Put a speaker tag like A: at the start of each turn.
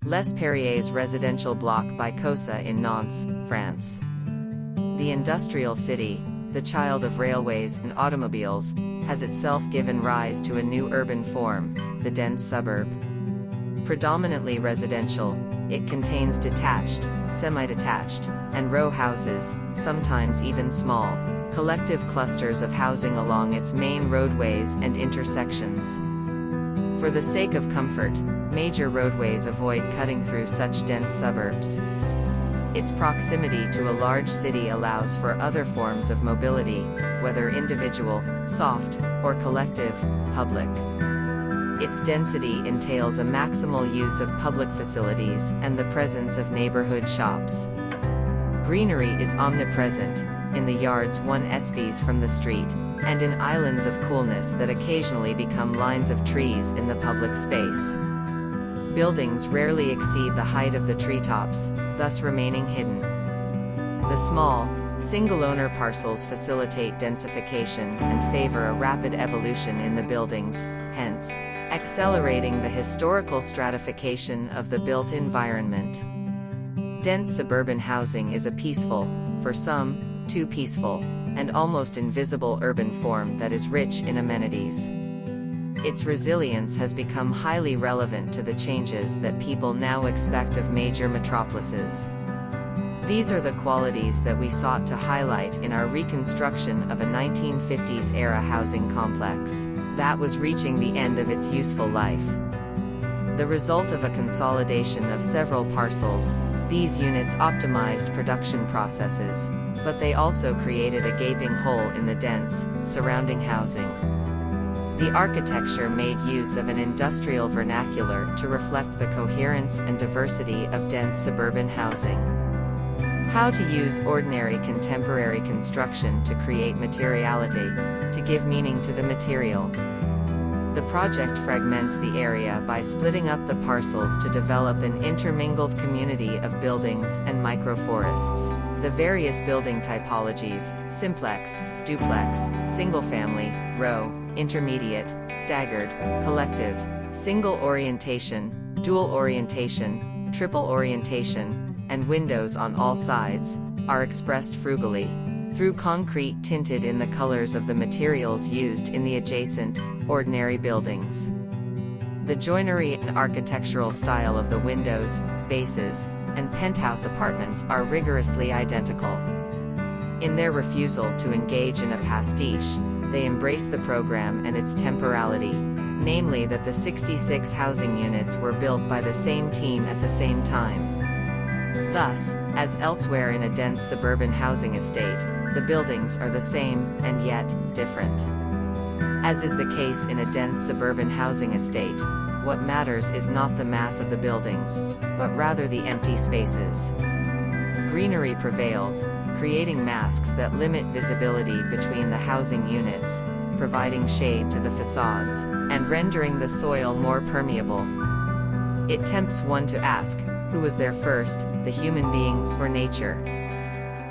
A: Les Perrières residential block by COSA in Nantes, France. The industrial city, the child of railways and automobiles, has itself given rise to a new urban form, the dense suburb. Predominantly residential, it contains detached, semi-detached, and row houses, sometimes even small, collective clusters of housing along its main roadways and intersections. For the sake of comfort, major roadways avoid cutting through such dense suburbs. Its proximity to a large city allows for other forms of mobility, whether individual, soft, or collective, public. Its density entails a maximal use of public facilities and the presence of neighborhood shops. Greenery is omnipresent, in the yards one espies from the street, and in islands of coolness that occasionally become lines of trees in the public space. Buildings rarely exceed the height of the treetops, thus remaining hidden. The small, single-owner parcels facilitate densification and favor a rapid evolution in the buildings, hence, accelerating the historical stratification of the built environment. Dense suburban housing is a peaceful, for some, too peaceful, and almost invisible urban form that is rich in amenities. Its resilience has become highly relevant to the changes that people now expect of major metropolises. These are the qualities that we sought to highlight in our reconstruction of a 1950s-era housing complex that was reaching the end of its useful life. The result of a consolidation of several parcels, these units optimized production processes, but they also created a gaping hole in the dense, surrounding housing. The architecture made use of an industrial vernacular to reflect the coherence and diversity of dense suburban housing. How to use ordinary contemporary construction to create materiality, to give meaning to the material. The project fragments the area by splitting up the parcels to develop an intermingled community of buildings and microforests. The various building typologies, simplex, duplex, single-family, row, intermediate, staggered, collective, single orientation, dual orientation, triple orientation, and windows on all sides, are expressed frugally, through concrete tinted in the colors of the materials used in the adjacent, ordinary buildings. The joinery and architectural style of the windows, bases, and penthouse apartments are rigorously identical. In their refusal to engage in a pastiche, they embrace the program and its temporality, namely that the 66 housing units were built by the same team at the same time. Thus, as elsewhere in a dense suburban housing estate, the buildings are the same, and yet, different. As is the case in a dense suburban housing estate, what matters is not the mass of the buildings, but rather the empty spaces. Greenery prevails, creating masks that limit visibility between the housing units, providing shade to the facades, and rendering the soil more permeable. It tempts one to ask, who was there first, the human beings or nature?